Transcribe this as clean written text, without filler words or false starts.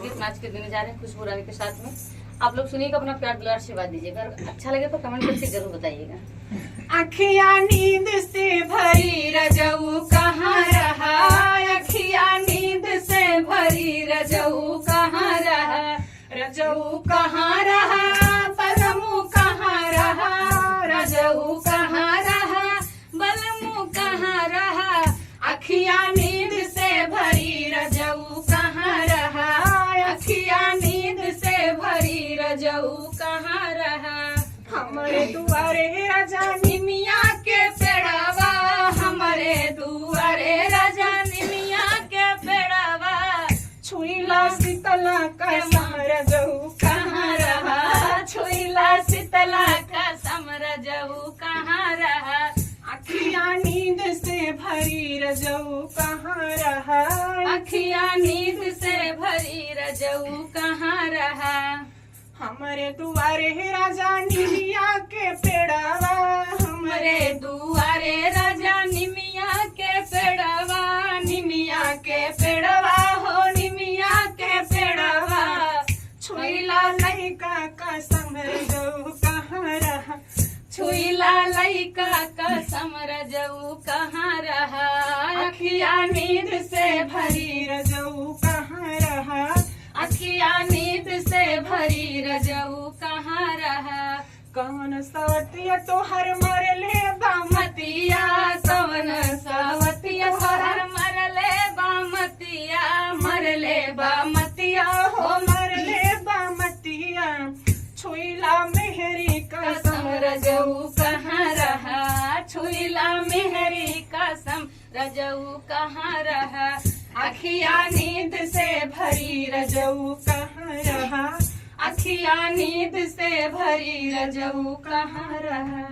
गीत नाच के देने जा रहे हैं खुशबू रानी के साथ में। आप लोग सुनिएगा, अपना प्यार दुलार आशीर्वाद दीजिएगा। अच्छा लगे तो कमेंट करके जरूर बताइएगा। अखिया नींद से भरी रजऊ कहाँ रहा, अखिया नींद से भरी रजऊ कहाँ रहा, रजऊ कहाँ रहा, बलमू कहाँ रहा, रजऊ कहाँ रहा, बलमू कहाँ रहा, अखिया नींद से भरी रजऊ कहाँ रहा, अखिया नींद से भरी रजऊ कहाँ रहा। हमारे दुआरे राजा निमिया के पेड़ावा, हमारे दुआरे राजा निमिया के पेड़ावा, छुईला शीतला का समरजऊ कहाँ रहा, छुईला शीतला का समरजऊ कहाँ रहा, अखिया नींद से भरी रजऊ कहाँ रहा, अखिया नींद से भरी रजऊ कहाँ रहा। हमारे दुआरे राजा निमिया के पेड़ावा, हमारे दुआरे राजा निमिया के पेड़ावा, निमिया के पेड़ावा हो निमिया के पेड़ावा, छुईला लइका का समरजऊ कहाँ रहा, छुईला लइका का समरजऊ कहाँ रहा, अखिया नींद से भरी रजऊ कहाँ रहा, अखिया नींद से भरी रजऊ कहाँ रहा। कौन सवतिया तोहर मरले बामतिया, कौन सवतिया तोहर मरले बामतिया, मरले बामतिया हो मरले बामतिया, छुईला मेहरी का समरजऊ कहाँ रहा, छुईला मेहरी का समरजऊ कहाँ रहा, अखिया नींद से भरी रजऊ कहाँ रहा, अखिया नींद से भरी रजऊ कहाँ रहा।